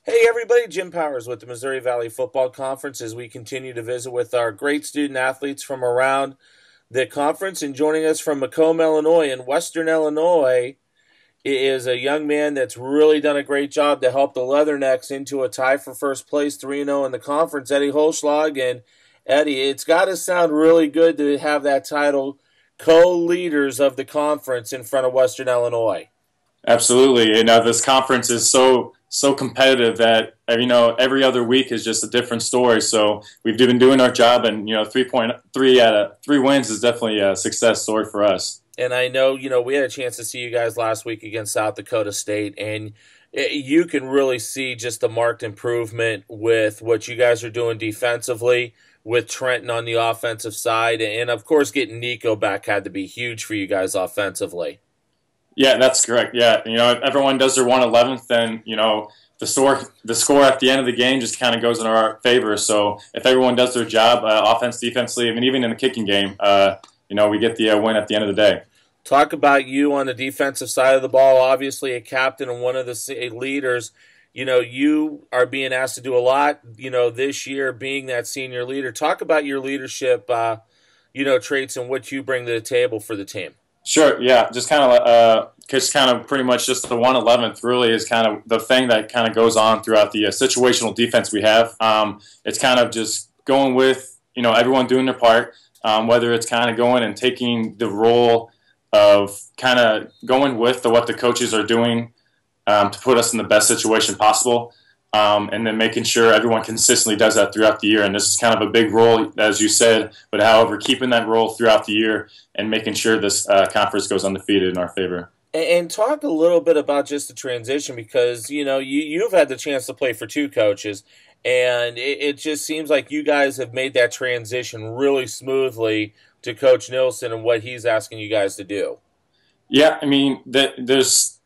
Hey everybody, Jim Powers with the Missouri Valley Football Conference as we continue to visit with our great student athletes from around the conference. And joining us from Macomb, Illinois and Western Illinois is a young man that's really done a great job to help the Leathernecks into a tie for first place, 3-0 in the conference, Eddy Holtschlag. And Eddie, it's got to sound really good to have that title, co-leaders of the conference in front of Western Illinois. Absolutely, and this conference is so competitive that every other week is just a different story. So we've been doing our job, and 3.3 out of 3 wins is definitely a success story for us. And I know we had a chance to see you guys last week against South Dakota State, and you can really see just the marked improvement with what you guys are doing defensively, with Trenton on the offensive side, and of course getting Nico back had to be huge for you guys offensively. Yeah, that's correct. Yeah, if everyone does their 1/11th, then the score at the end of the game just kind of goes in our favor. So if everyone does their job, offense, defensively, and even in the kicking game, we get the win at the end of the day. Talk about you on the defensive side of the ball. Obviously, a captain and one of the leaders. You are being asked to do a lot. This year being that senior leader. Talk about your leadership, traits and what you bring to the table for the team. Sure. Yeah. Just kind of pretty much just the 1/11th really is kind of the thing that kind of goes on throughout the situational defense we have. It's kind of just going with everyone doing their part, whether it's kind of going and taking the role of kind of going with what the coaches are doing to put us in the best situation possible. And then making sure everyone consistently does that throughout the year. And this is kind of a big role, as you said, but however, keeping that role throughout the year and making sure this conference goes undefeated in our favor. And talk a little bit about just the transition, because, you've had the chance to play for 2 coaches, and it just seems like you guys have made that transition really smoothly to Coach Nilsson and what he's asking you guys to do. Yeah, I mean, there's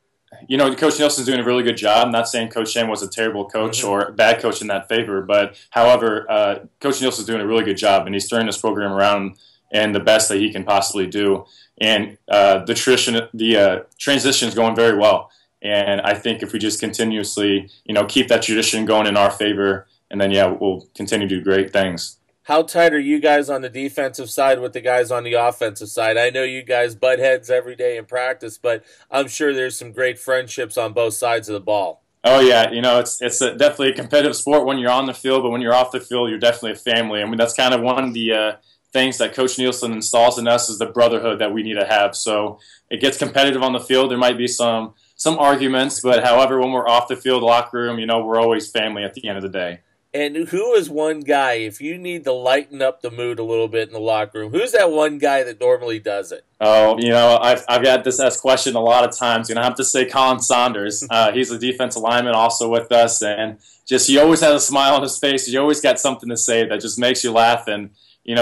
Coach Nelson's doing a really good job. I'm not saying Coach Shan was a terrible coach or a bad coach in that favor, but however, Coach Nelson's doing a really good job, and he's turning this program around and the best that he can possibly do. And the transition is going very well. And I think if we just continuously, keep that tradition going in our favor, and then we'll continue to do great things. How tight are you guys on the defensive side with the guys on the offensive side? I know you guys butt heads every day in practice, but I'm sure there's some great friendships on both sides of the ball. Oh, yeah. It's definitely a competitive sport when you're on the field, but when you're off the field, you're definitely a family. I mean, that's kind of one of the things that Coach Nielsen installs in us is the brotherhood that we need to have. So it gets competitive on the field. There might be some arguments, but however, when we're off the field, locker room, we're always family at the end of the day. And who is one guy, if you need to lighten up the mood a little bit in the locker room, who's that one guy that normally does it? Oh, I've got this asked question a lot of times. I have to say Colin Saunders. He's a defensive lineman also with us, and just he always has a smile on his face. He always got something to say that just makes you laugh and,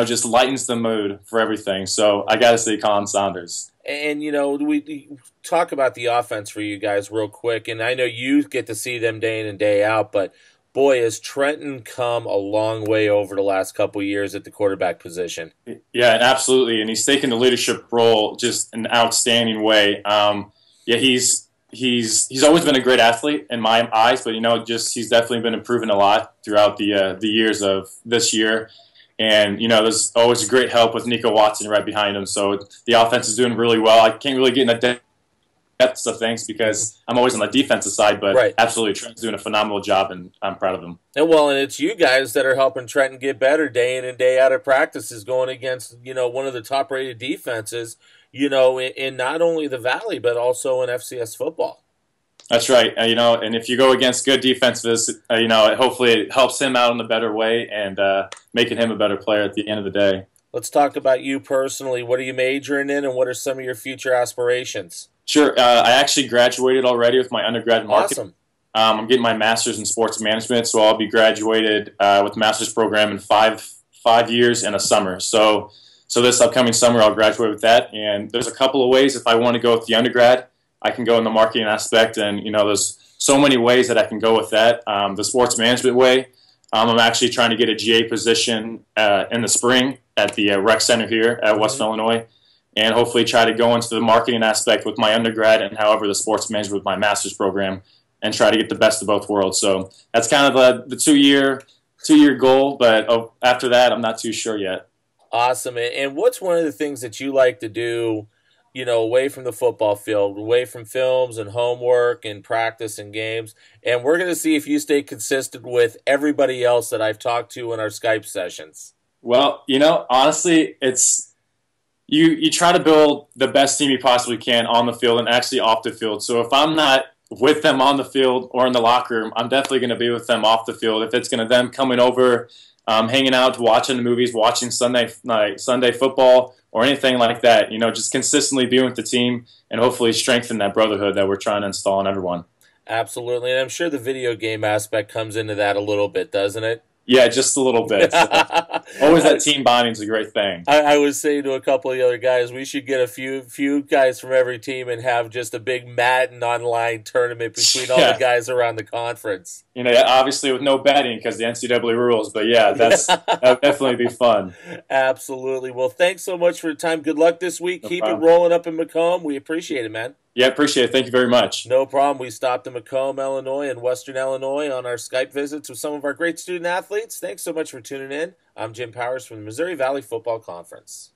just lightens the mood for everything. So I got to say Colin Saunders. And, we talk about the offense for you guys real quick, and I know you get to see them day in and day out, but boy, has Trenton come a long way over the last couple of years at the quarterback position. Yeah, and absolutely. And he's taken the leadership role just in an outstanding way. He's always been a great athlete in my eyes, but he's definitely been improving a lot throughout the years of this year. And there's always great help with Nico Watson right behind him. So the offense is doing really well. I can't really get in the depths of things because I'm always on the defensive side, but right. Absolutely, Trent's doing a phenomenal job, and I'm proud of him. And it's you guys that are helping Trenton get better day in and day out of practices, going against one of the top-rated defenses, in not only the Valley but also in FCS football. That's right. And if you go against good defenses, hopefully it helps him out in a better way and making him a better player at the end of the day. Let's talk about you personally. What are you majoring in, and what are some of your future aspirations? Sure. I actually graduated already with my undergrad in marketing. Awesome. I'm getting my master's in sports management, so I'll be graduated with a master's program in five years and a summer. So this upcoming summer, I'll graduate with that. And there's a couple of ways if I want to go with the undergrad. I can go in the marketing aspect, and there's so many ways that I can go with that. The sports management way, I'm actually trying to get a GA position in the spring at the rec center here at Western Illinois, and hopefully try to go into the marketing aspect with my undergrad and however the sports management with my master's program and try to get the best of both worlds. So that's kind of the two-year goal, but after that, I'm not too sure yet. Awesome. And what's one of the things that you like to do, away from the football field, away from films and homework and practice and games? And we're going to see if you stay consistent with everybody else that I've talked to in our Skype sessions. Well, honestly, it's you try to build the best team you possibly can on the field and actually off the field. So if I'm not with them on the field or in the locker room, I'm definitely going to be with them off the field. If it's going to them coming over, hanging out, watching the movies, watching Sunday football, or anything like that, just consistently being with the team and hopefully strengthen that brotherhood that we're trying to install in everyone. Absolutely. And I'm sure the video game aspect comes into that a little bit, doesn't it? Yeah, just a little bit. Always that team bonding is a great thing. I was saying to a couple of the other guys, we should get a few guys from every team and have just a big Madden online tournament between all the guys around the conference. Obviously with no betting because the NCAA rules, but yeah, that would definitely be fun. Absolutely. Well, thanks so much for your time. Good luck this week. Keep it rolling up in Macomb. We appreciate it, man. Yeah, appreciate it. Thank you very much. No problem. We stopped in Macomb, Illinois, and Western Illinois on our Skype visits with some of our great student athletes. Thanks so much for tuning in. I'm Jim Powers from the Missouri Valley Football Conference.